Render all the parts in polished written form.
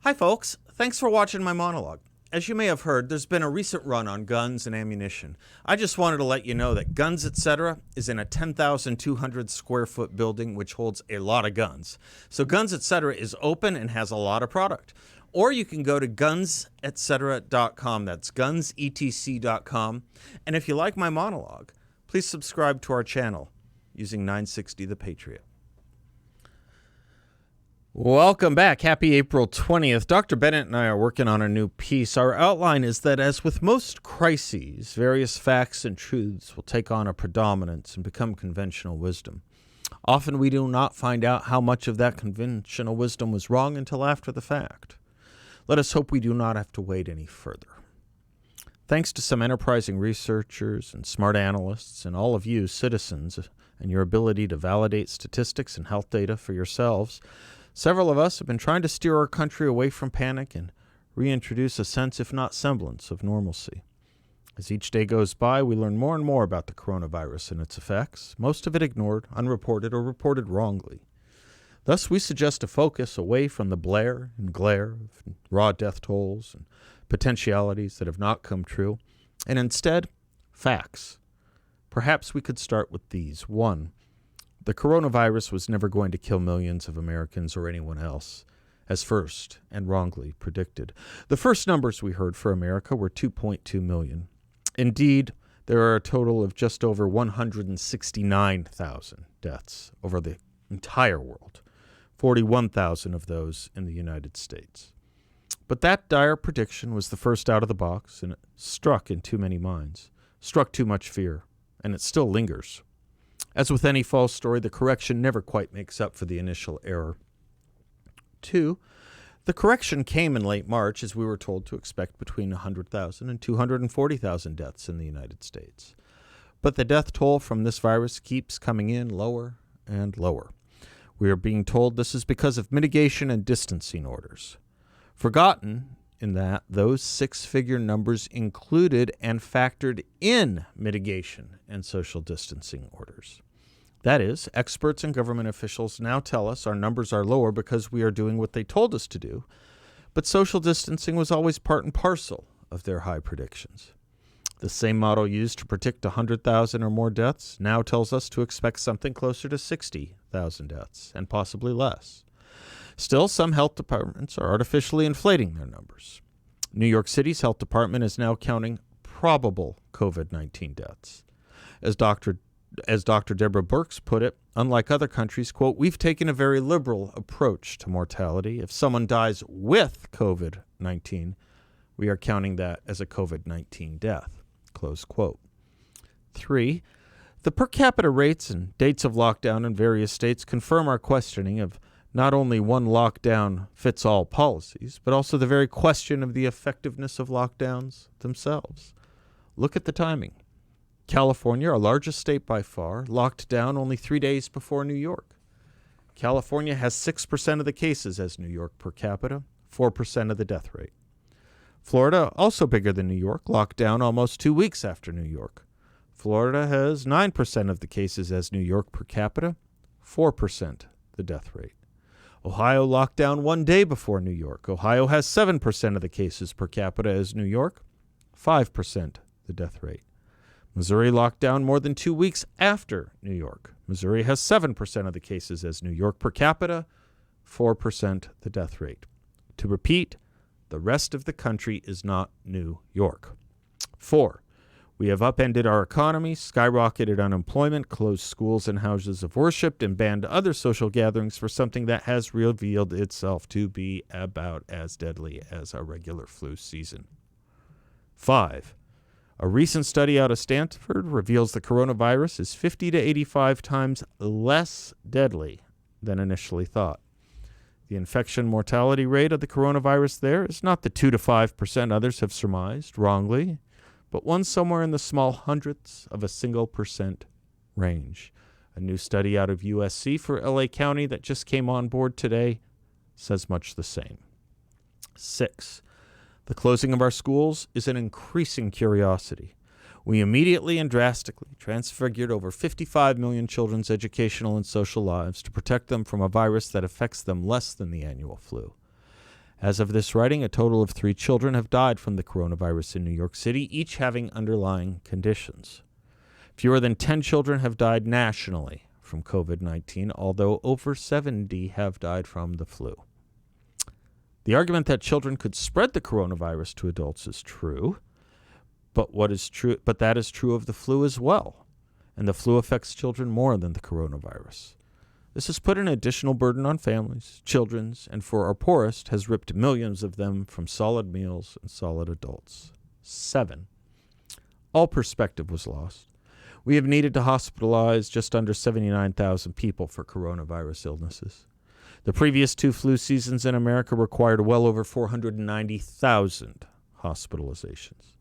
Hi folks, thanks for watching my monologue. As you may have heard, there's been a recent run on guns and ammunition. I just wanted to let you know that Guns Etc. is in a 10,200 square foot building which holds a lot of guns. So Guns Etc. is open and has a lot of product. Or you can go to gunsetc.com, that's gunsetc.com. And if you like my monologue, please subscribe to our channel using 960 The Patriot. Welcome back. Happy April 20th. Dr. Bennett and I are working on a new piece. Our outline is that as with most crises, various facts and truths will take on a predominance and become conventional wisdom. Often we do not find out how much of that conventional wisdom was wrong until after the fact. Let us hope we do not have to wait any further. Thanks to some enterprising researchers and smart analysts and all of you citizens and your ability to validate statistics and health data for yourselves, several of us have been trying to steer our country away from panic and reintroduce a sense, if not semblance, of normalcy. As each day goes by, we learn more and more about the coronavirus and its effects, most of it ignored, unreported, or reported wrongly. Thus, we suggest a focus away from the blare and glare of raw death tolls and potentialities that have not come true, and instead, facts. Perhaps we could start with these. 1. The coronavirus was never going to kill millions of Americans or anyone else, as first and wrongly predicted. The first numbers we heard for America were 2.2 million. Indeed, there are a total of just over 169,000 deaths over the entire world, 41,000 of those in the United States. But that dire prediction was the first out of the box, and it struck in too many minds, struck too much fear, and it still lingers. As with any false story, the correction never quite makes up for the initial error. 2. The correction came in late March as we were told to expect between 100,000 and 240,000 deaths in the United States. But the death toll from this virus keeps coming in lower and lower. We are being told this is because of mitigation and distancing orders. Forgotten in that those six-figure numbers included and factored in mitigation and social distancing orders. That is, experts and government officials now tell us our numbers are lower because we are doing what they told us to do, but social distancing was always part and parcel of their high predictions. The same model used to predict 100,000 or more deaths now tells us to expect something closer to 60,000 deaths, and possibly less. Still, some health departments are artificially inflating their numbers. New York City's health department is now counting probable COVID-19 deaths. As Dr. Deborah Birx put it, unlike other countries, quote, we've taken a very liberal approach to mortality. If someone dies with COVID-19, we are counting that as a COVID-19 death, close quote. 3. The per capita rates and dates of lockdown in various states confirm our questioning of not only one lockdown-fits-all policies, but also the very question of the effectiveness of lockdowns themselves. Look at the timing. California, our largest state by far, locked down only 3 days before New York. California has 6% of the cases as New York per capita, 4% of the death rate. Florida, also bigger than New York, locked down almost 2 weeks after New York. Florida has 9% of the cases as New York per capita, 4% the death rate. Ohio locked down 1 day before New York. Ohio has 7% of the cases per capita as New York, 5% the death rate. Missouri locked down more than 2 weeks after New York. Missouri has 7% of the cases as New York per capita, 4% the death rate. To repeat, the rest of the country is not New York. 4. We have upended our economy, skyrocketed unemployment, closed schools and houses of worship, and banned other social gatherings for something that has revealed itself to be about as deadly as a regular flu season. 5. A recent study out of Stanford reveals the coronavirus is 50 to 85 times less deadly than initially thought. The infection mortality rate of the coronavirus there is not the 2 to 5% others have surmised wrongly, but one somewhere in the small hundredths of a single percent range. A new study out of USC for LA County that just came on board today says much the same. 6. The closing of our schools is an increasing curiosity. We immediately and drastically transfigured over 55 million children's educational and social lives to protect them from a virus that affects them less than the annual flu. As of this writing, a total of 3 children have died from the coronavirus in New York City, each having underlying conditions. Fewer than 10 children have died nationally from COVID-19, although over 70 have died from the flu. The argument that children could spread the coronavirus to adults is true, but that is true of the flu as well, and the flu affects children more than the coronavirus. This has put an additional burden on families, children, and for our poorest, has ripped millions of them from solid meals and solid adults. 7. All perspective was lost. We have needed to hospitalize just under 79,000 people for coronavirus illnesses. The previous 2 flu seasons in America required well over 490,000 hospitalizations.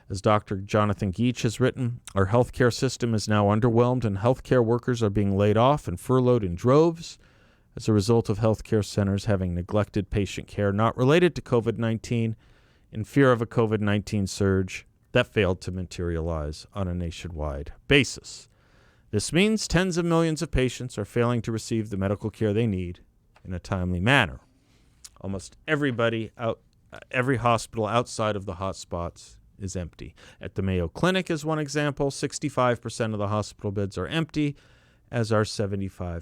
As Dr. Jonathan Geach has written, our healthcare system is now underwhelmed and healthcare workers are being laid off and furloughed in droves as a result of healthcare centers having neglected patient care not related to COVID-19 in fear of a COVID-19 surge that failed to materialize on a nationwide basis. This means tens of millions of patients are failing to receive the medical care they need in a timely manner. Almost every hospital outside of the hotspots is empty. At the Mayo Clinic, as one example, 65% of the hospital beds are empty, as are 75%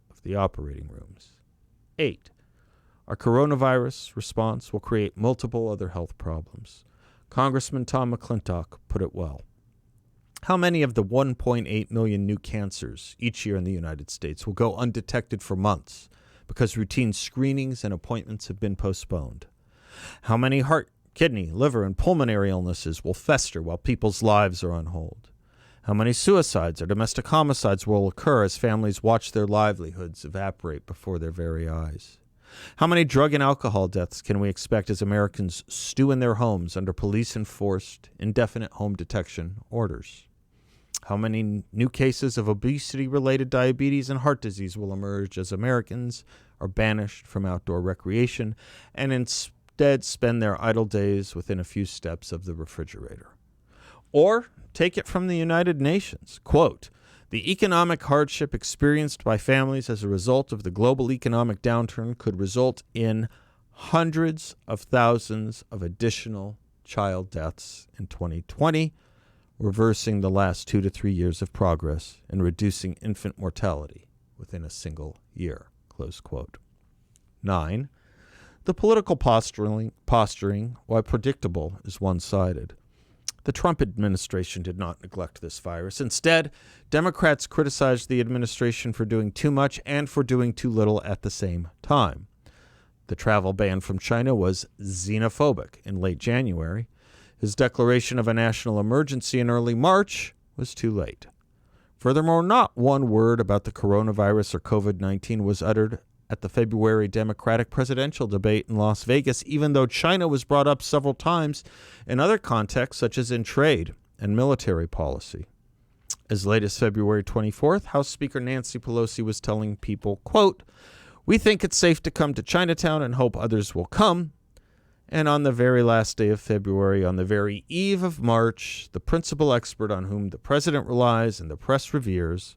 of the operating rooms. 8. Our coronavirus response will create multiple other health problems. Congressman Tom McClintock put it well. How many of the 1.8 million new cancers each year in the United States will go undetected for months because routine screenings and appointments have been postponed? How many heart, kidney, liver, and pulmonary illnesses will fester while people's lives are on hold? How many suicides or domestic homicides will occur as families watch their livelihoods evaporate before their very eyes? How many drug and alcohol deaths can we expect as Americans stew in their homes under police-enforced, indefinite home detection orders? How many new cases of obesity-related diabetes and heart disease will emerge as Americans are banished from outdoor recreation and instead spend their idle days within a few steps of the refrigerator? Or take it from the United Nations, quote, the economic hardship experienced by families as a result of the global economic downturn could result in hundreds of thousands of additional child deaths in 2020, reversing the last 2 to 3 years of progress and reducing infant mortality within a single year, close quote. 9. The political posturing, while predictable, is one-sided. The Trump administration did not neglect this virus. Instead, Democrats criticized the administration for doing too much and for doing too little at the same time. The travel ban from China was xenophobic in late January. His declaration of a national emergency in early March was too late. Furthermore, not one word about the coronavirus or COVID-19 was uttered at the February Democratic presidential debate in Las Vegas, even though China was brought up several times in other contexts, such as in trade and military policy. As late as February 24th, House Speaker Nancy Pelosi was telling people, quote, we think it's safe to come to Chinatown and hope others will come. And on the very last day of February, on the very eve of March, the principal expert on whom the president relies and the press reveres,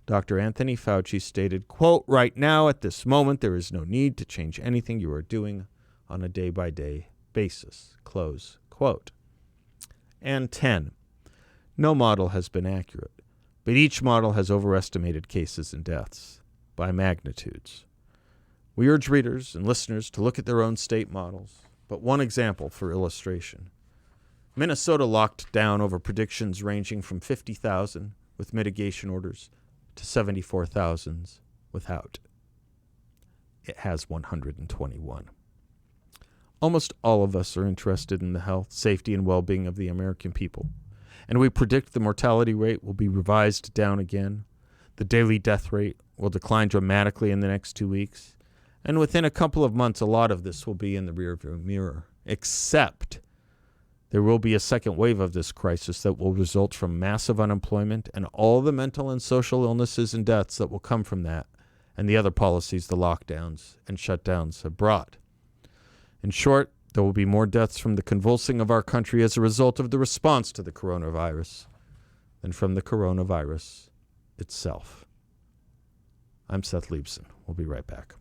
Dr. Anthony Fauci stated, quote, right now, at this moment, there is no need to change anything you are doing on a day-by-day basis, close quote. And 10, no model has been accurate, but each model has overestimated cases and deaths by magnitudes. We urge readers and listeners to look at their own state models, but one example for illustration. Minnesota locked down over predictions ranging from 50,000 with mitigation orders to 74,000 without. It has 121. Almost all of us are interested in the health, safety, and well-being of the American people, and we predict the mortality rate will be revised down again. The daily death rate will decline dramatically in the next 2 weeks, and within a couple of months, a lot of this will be in the rearview mirror, except there will be a second wave of this crisis that will result from massive unemployment and all the mental and social illnesses and deaths that will come from that, and the other policies the lockdowns and shutdowns have brought. In short, there will be more deaths from the convulsing of our country as a result of the response to the coronavirus than from the coronavirus itself. I'm Seth Leibsohn. We'll be right back.